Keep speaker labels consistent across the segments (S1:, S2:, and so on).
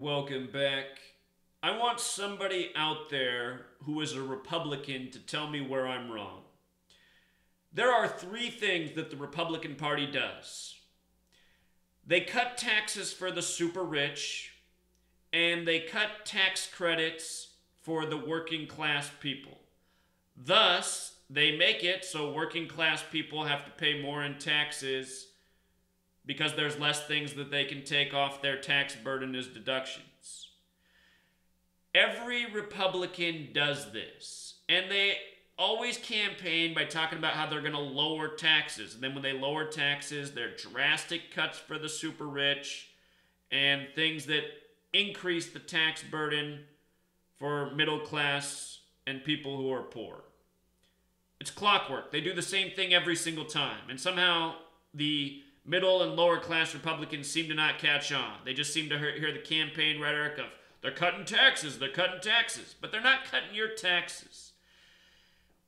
S1: Welcome back. I want somebody out there who is a Republican to tell me where I'm wrong. There are three things that the Republican Party does. They cut taxes for the super rich, and they cut tax credits for the working class people. Thus, they make it so working class people have to pay more in taxes because there's less things that they can take off their tax burden as deductions. Every Republican does this, and they always campaign by talking about how they're going to lower taxes. And then when they lower taxes, they're drastic cuts for the super rich and things that increase the tax burden for middle class and people who are poor. It's clockwork. They do the same thing every single time. And somehow the middle and lower class Republicans seem to not catch on. They just seem to hear the campaign rhetoric of, they're cutting taxes, but they're not cutting your taxes.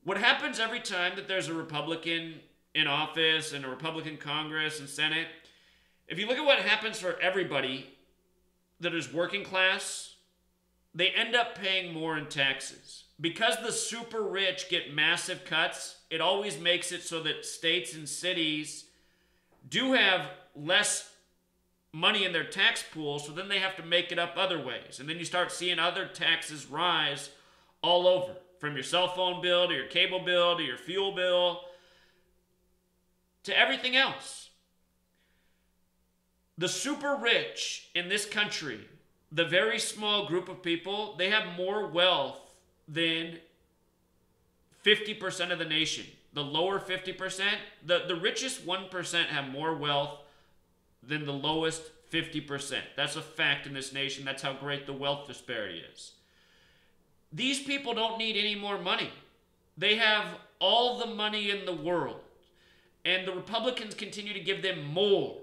S1: What happens every time that there's a Republican in office and a Republican Congress and Senate, if you look at what happens for everybody that is working class, they end up paying more in taxes. Because the super rich get massive cuts, it always makes it so that states and cities do have less money in their tax pool, so then they have to make it up other ways. And then you start seeing other taxes rise all over, from your cell phone bill to your cable bill to your fuel bill to everything else. The super rich in this country, the very small group of people, they have more wealth than 50% of the nation. The lower 50%, the richest 1% have more wealth than the lowest 50%. That's a fact in this nation. That's how great the wealth disparity is. These people don't need any more money. They have all the money in the world. And the Republicans continue to give them more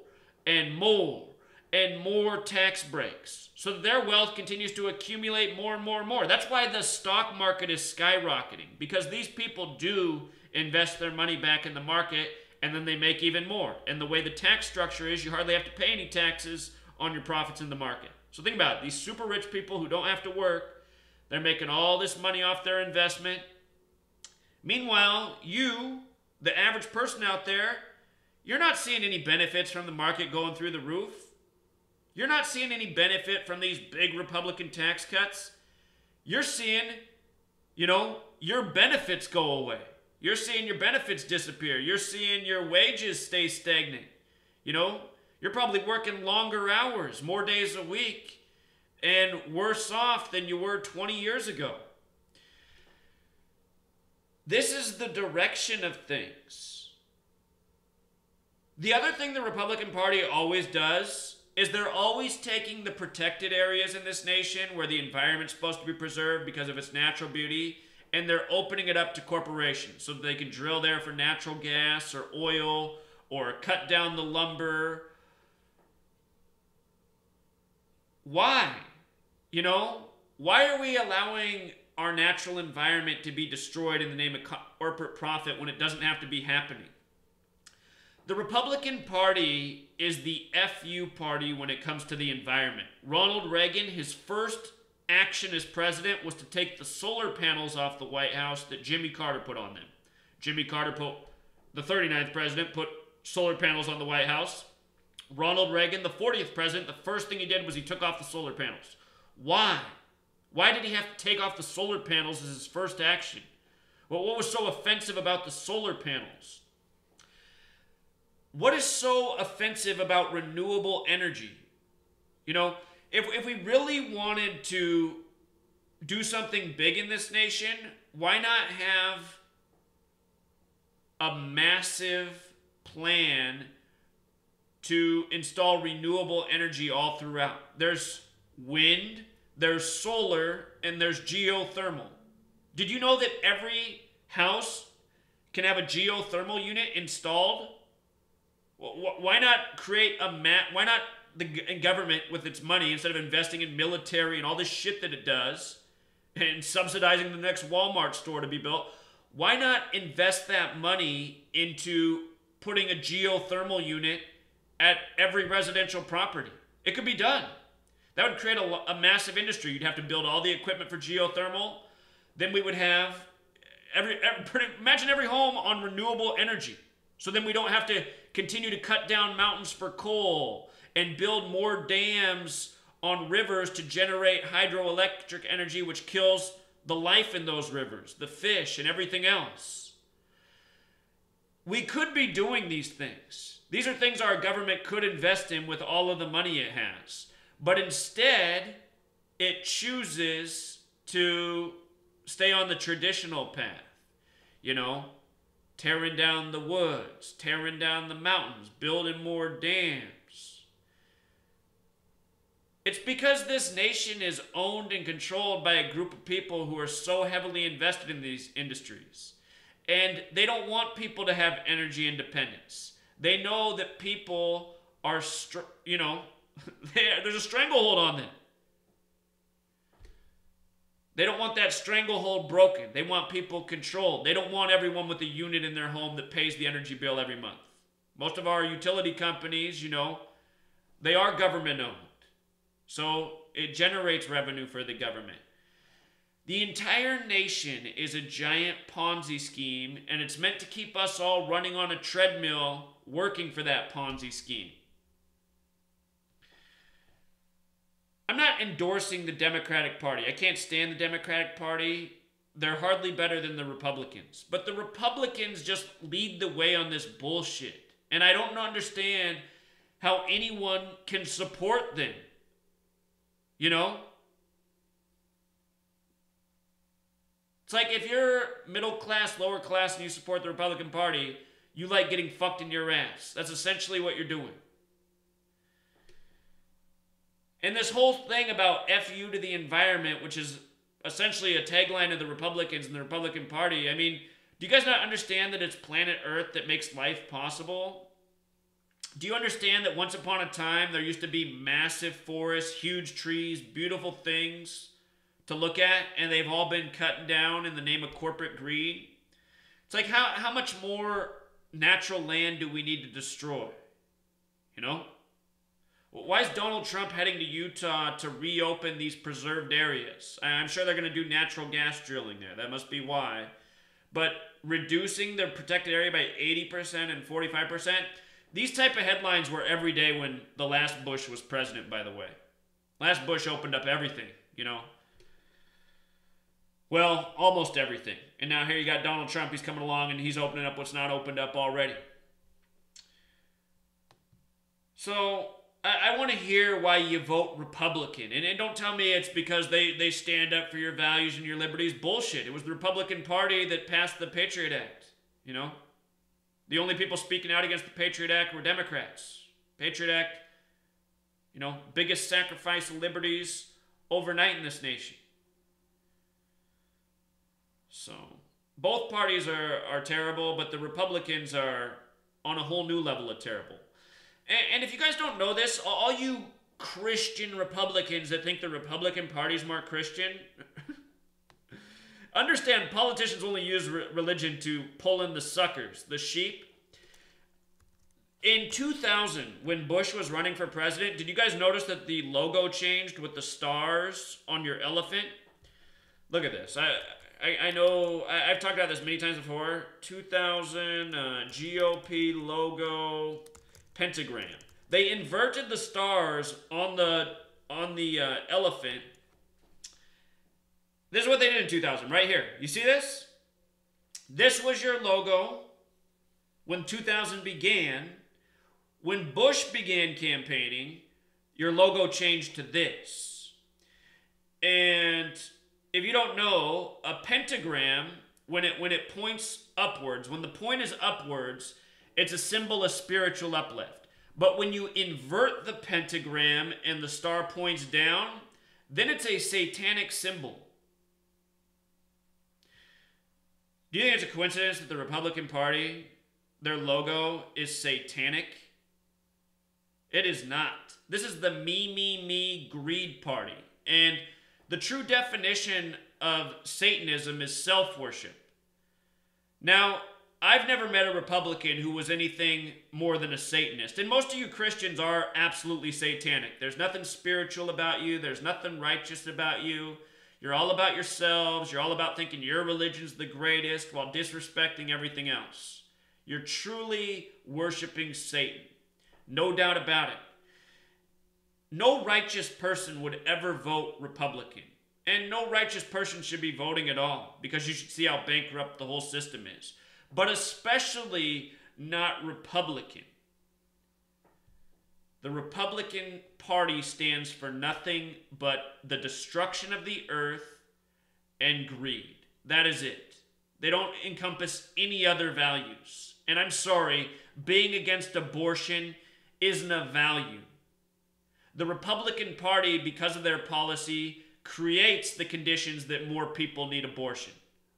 S1: and more and more tax breaks, so that their wealth continues to accumulate more and more and more. That's why the stock market is skyrocketing, because these people do invest their money back in the market, and then they make even more. And the way the tax structure is, you hardly have to pay any taxes on your profits in the market. So think about it. These super rich people who don't have to work, they're making all this money off their investment. Meanwhile, you, the average person out there, you're not seeing any benefits from the market going through the roof. You're not seeing any benefit from these big Republican tax cuts. You're seeing, your benefits go away. You're seeing your benefits disappear. You're seeing your wages stay stagnant. You're probably working longer hours, more days a week, and worse off than you were 20 years ago. This is the direction of things. The other thing the Republican Party always does is they're always taking the protected areas in this nation where the environment's supposed to be preserved because of its natural beauty, and they're opening it up to corporations so that they can drill there for natural gas or oil or cut down the lumber. Why? Why are we allowing our natural environment to be destroyed in the name of corporate profit when it doesn't have to be happening? The Republican Party is the FU party when it comes to the environment. Ronald Reagan, his first action as president was to take the solar panels off the White House that Jimmy Carter put on them. Jimmy Carter, the 39th president, put solar panels on the White House. Ronald Reagan, the 40th president, the first thing he did was he took off the solar panels. Why? Why did he have to take off the solar panels as his first action? Well, what was so offensive about the solar panels? What is so offensive about renewable energy? If we really wanted to do something big in this nation, why not have a massive plan to install renewable energy all throughout? There's wind, there's solar, and there's geothermal. Did you know that every house can have a geothermal unit installed? Why not create why not the government with its money, instead of investing in military and all this shit that it does and subsidizing the next Walmart store to be built, why not invest that money into putting a geothermal unit at every residential property? It could be done. That would create a massive industry. You'd have to build all the equipment for geothermal. Then we would have imagine every home on renewable energy. So then we don't have to continue to cut down mountains for coal and build more dams on rivers to generate hydroelectric energy, which kills the life in those rivers, the fish and everything else. We could be doing these things. These are things our government could invest in with all of the money it has. But instead, it chooses to stay on the traditional path. You know, tearing down the woods, tearing down the mountains, building more dams. It's because this nation is owned and controlled by a group of people who are so heavily invested in these industries. And they don't want people to have energy independence. They know that people are, there's a stranglehold on them. They don't want that stranglehold broken. They want people controlled. They don't want everyone with a unit in their home that pays the energy bill every month. Most of our utility companies, they are government owned. So it generates revenue for the government. The entire nation is a giant Ponzi scheme, and it's meant to keep us all running on a treadmill working for that Ponzi scheme. I'm not endorsing the Democratic Party. I can't stand the Democratic Party. They're hardly better than the Republicans. But the Republicans just lead the way on this bullshit. And I don't understand how anyone can support them. It's like if you're middle class, lower class, and you support the Republican Party, you like getting fucked in your ass. That's essentially what you're doing. And this whole thing about F you to the environment, which is essentially a tagline of the Republicans and the Republican Party, I mean, do you guys not understand that it's planet Earth that makes life possible? Do you understand that once upon a time there used to be massive forests, huge trees, beautiful things to look at, and they've all been cut down in the name of corporate greed? It's like, how much more natural land do we need to destroy? Why is Donald Trump heading to Utah to reopen these preserved areas? I'm sure they're going to do natural gas drilling there. That must be why. But reducing the protected area by 80% and 45%, these type of headlines were every day when the last Bush was president, by the way. Last Bush opened up everything, Well, almost everything. And now here you got Donald Trump. He's coming along and he's opening up what's not opened up already. So I want to hear why you vote Republican. And don't tell me it's because they stand up for your values and your liberties. Bullshit. It was the Republican Party that passed the Patriot Act. The only people speaking out against the Patriot Act were Democrats. Patriot Act, biggest sacrifice of liberties overnight in this nation. So, both parties are terrible, but the Republicans are on a whole new level of terrible. And if you guys don't know this, all you Christian Republicans that think the Republican Party is more Christian, understand politicians only use religion to pull in the suckers, the sheep. In 2000, when Bush was running for president, did you guys notice that the logo changed with the stars on your elephant? Look at this. I know, I've talked about this many times before. 2000 GOP logo pentagram. They inverted the stars on the elephant. This is what they did in 2000, right here. You see this? This was your logo when 2000 began. When Bush began campaigning, your logo changed to this. And if you don't know, a pentagram, when it points upwards, when the point is upwards, it's a symbol of spiritual uplift. But when you invert the pentagram and the star points down, then it's a satanic symbol. Do you think it's a coincidence that the Republican Party, their logo is satanic? It is not. This is the me greed party. And the true definition of Satanism is self-worship. Now, I've never met a Republican who was anything more than a Satanist. And most of you Christians are absolutely satanic. There's nothing spiritual about you. There's nothing righteous about you. You're all about yourselves. You're all about thinking your religion's the greatest while disrespecting everything else. You're truly worshiping Satan. No doubt about it. No righteous person would ever vote Republican. And no righteous person should be voting at all, because you should see how bankrupt the whole system is. But especially not Republican. The Republican Party stands for nothing but the destruction of the earth and greed. That is it. They don't encompass any other values. And I'm sorry, being against abortion isn't a value. The Republican Party, because of their policy, creates the conditions that more people need abortion.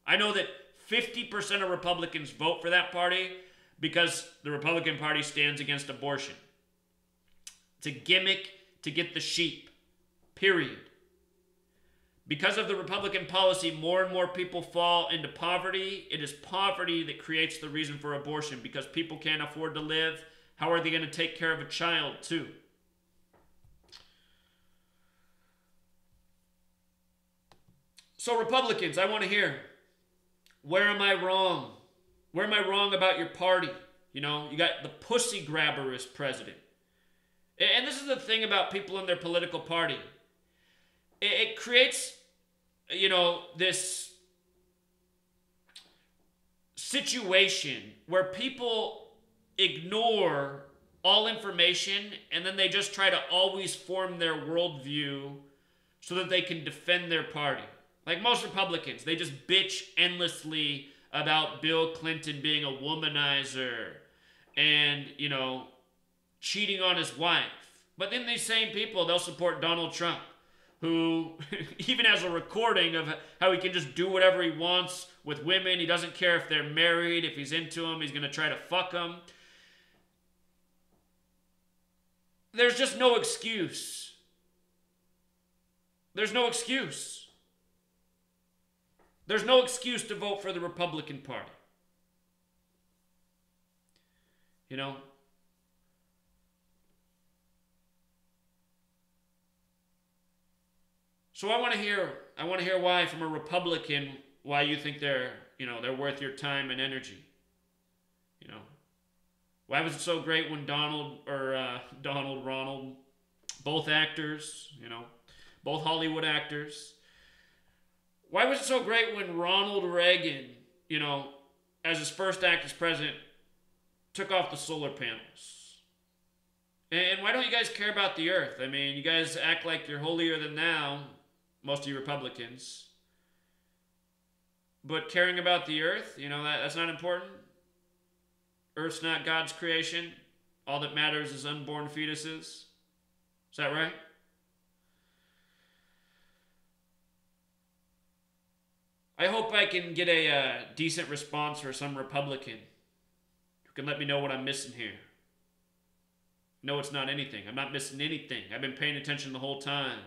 S1: I know that 50% of Republicans vote for that party because the Republican Party stands against abortion. It's a gimmick to get the sheep, period. Because of the Republican policy, more and more people fall into poverty. It is poverty that creates the reason for abortion, because people can't afford to live. How are they going to take care of a child, too? So Republicans, I want to hear, where am I wrong? Where am I wrong about your party? You know, you got the pussy grabber as president. And this is the thing about people in their political party. It creates, you know, this situation where people ignore all information and then they just try to always form their worldview so that they can defend their party. Like most Republicans, they just bitch endlessly about Bill Clinton being a womanizer and, you know, cheating on his wife. But then these same people, they'll support Donald Trump, who even has a recording of how he can just do whatever he wants with women. He doesn't care if they're married. If he's into them, he's going to try to fuck them. There's just no excuse. There's no excuse. There's no excuse to vote for the Republican Party. You know? So I want to hear why, from a Republican, why you think they're worth your time and energy. You know? Why was it so great when Ronald, both actors, you know, both Hollywood actors. Why was it so great when Ronald Reagan, you know, as his first act as president, took off the solar panels? And why don't you guys care about the earth? I mean, you guys act like you're holier than thou, most of you Republicans. But caring about the earth, you know, that's not important. Earth's not God's creation. All that matters is unborn fetuses. Is that right? I hope I can get a decent response for some Republican who can let me know what I'm missing here. No, it's not anything. I'm not missing anything. I've been paying attention the whole time.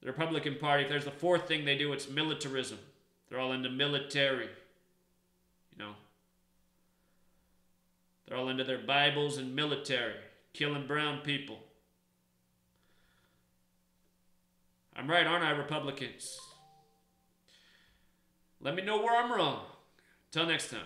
S1: The Republican Party, if there's the fourth thing they do, it's militarism. They're all into military. You know. They're all into their Bibles and military. Killing brown people. I'm right, aren't I, Republicans? Let me know where I'm wrong. Till next time.